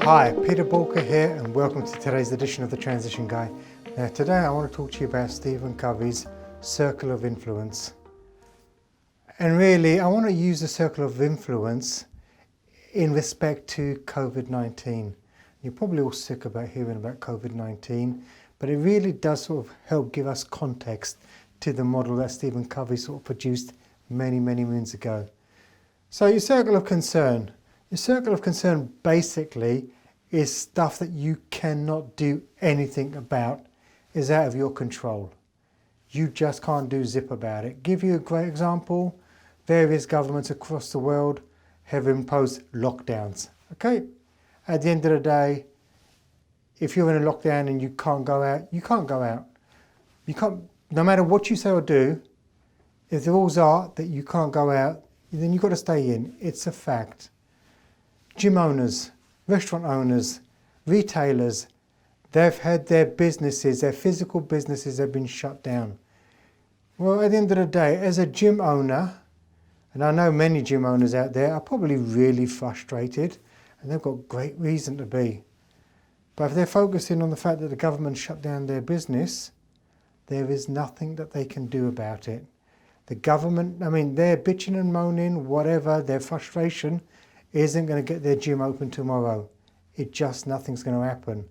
Hi, Peter Boolkah here and welcome to today's edition of The Transition Guy. Now today I want to talk to you about Stephen Covey's Circle of Influence. And really I want to use the Circle of Influence in respect to COVID-19. You're probably all sick about hearing about COVID-19, but it really does sort of help give us context to the model that Stephen Covey sort of produced many moons ago. So your circle of concern. Your circle of concern basically is stuff that you cannot do anything about, is out of your control. You just can't do zip about it. Give you a great example. Various governments across the world have imposed lockdowns. Okay? At the end of the day, if you're in a lockdown and you can't go out, you can't go out. You can't, no matter what you say or do, if the rules are that you can't go out, then you've got to stay in. It's a fact. Gym owners, restaurant owners, retailers, they've had their businesses, their physical businesses have been shut down. Well, at the end of the day, as a gym owner, and I know many gym owners out there are probably really frustrated, and they've got great reason to be. But if they're focusing on the fact that the government shut down their business, there is nothing that they can do about it. The government, I mean, they're bitching and moaning, whatever, their frustration isn't going to get their gym open tomorrow. Nothing's going to happen.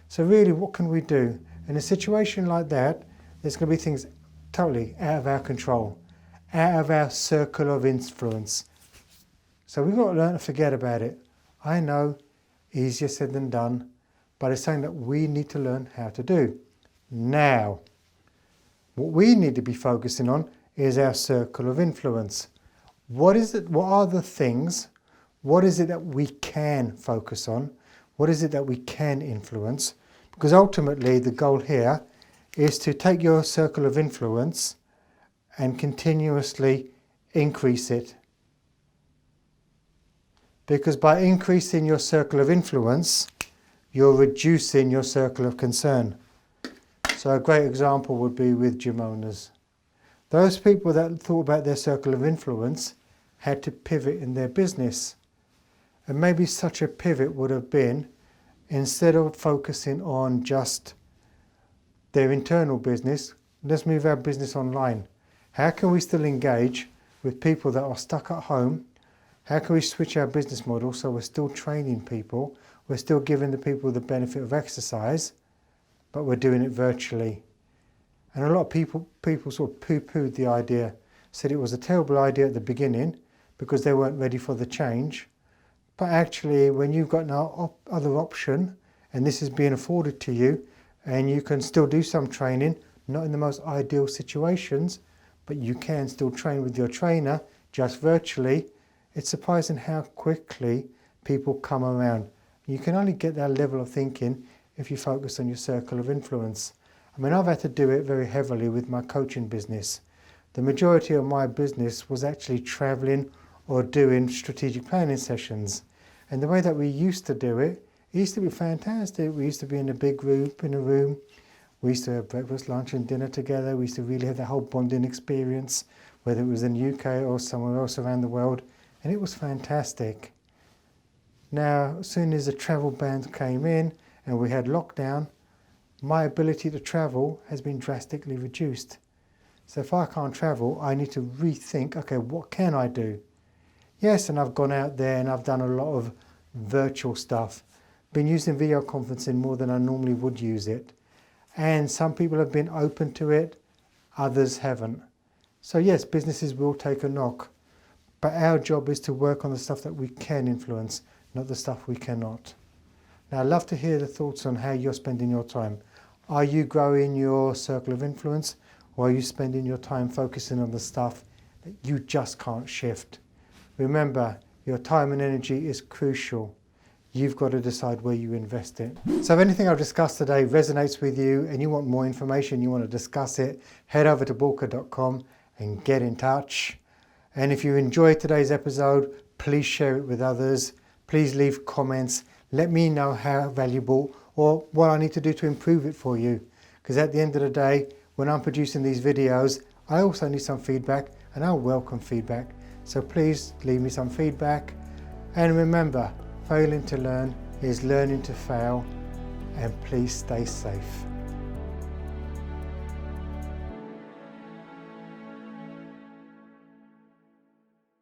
So really, what can we do? In a situation like that, there's going to be things totally out of our control, out of our circle of influence. So we've got to learn to forget about it. I know, easier said than done, but it's something that we need to learn how to do. Now, what we need to be focusing on is our circle of influence. What is it? What are the things? What is it that we can focus on? What is it that we can influence? Because ultimately the goal here is to take your circle of influence and continuously increase it. Because by increasing your circle of influence, you're reducing your circle of concern. So a great example would be with gym owners. Those people that thought about their circle of influence had to pivot in their business. And maybe such a pivot would have been, instead of focusing on just their internal business, let's move our business online. How can we still engage with people that are stuck at home? How can we switch our business model so we're still training people, we're still giving the people the benefit of exercise, but we're doing it virtually? And a lot of people sort of poo-pooed the idea, said it was a terrible idea at the beginning because they weren't ready for the change. But actually, when you've got no other option, and this is being afforded to you, and you can still do some training, not in the most ideal situations, but you can still train with your trainer just virtually, it's surprising how quickly people come around. You can only get that level of thinking if you focus on your circle of influence. I mean, I've had to do it very heavily with my coaching business. The majority of my business was actually traveling or doing strategic planning sessions. And the way that we used to do it, it used to be fantastic. We used to be in a big group, in a room. We used to have breakfast, lunch and dinner together. We used to really have the whole bonding experience, whether it was in the UK or somewhere else around the world. And it was fantastic. Now, as soon as the travel ban came in and we had lockdown, my ability to travel has been drastically reduced. So if I can't travel, I need to rethink, okay, what can I do? Yes, and I've gone out there and I've done a lot of virtual stuff. Been using video conferencing more than I normally would use it. And some people have been open to it, others haven't. So yes, businesses will take a knock. But our job is to work on the stuff that we can influence, not the stuff we cannot. Now I'd love to hear the thoughts on how you're spending your time. Are you growing your circle of influence, or are you spending your time focusing on the stuff that you just can't shift? Remember, your time and energy is crucial. You've got to decide where you invest it. So if anything I've discussed today resonates with you and you want more information, you want to discuss it, head over to boolkah.com and get in touch. And if you enjoyed today's episode, please share it with others. Please leave comments. Let me know how valuable or what I need to do to improve it for you. Because at the end of the day, when I'm producing these videos, I also need some feedback, and I'll welcome feedback. So please leave me some feedback. And remember, failing to learn is learning to fail, and please stay safe.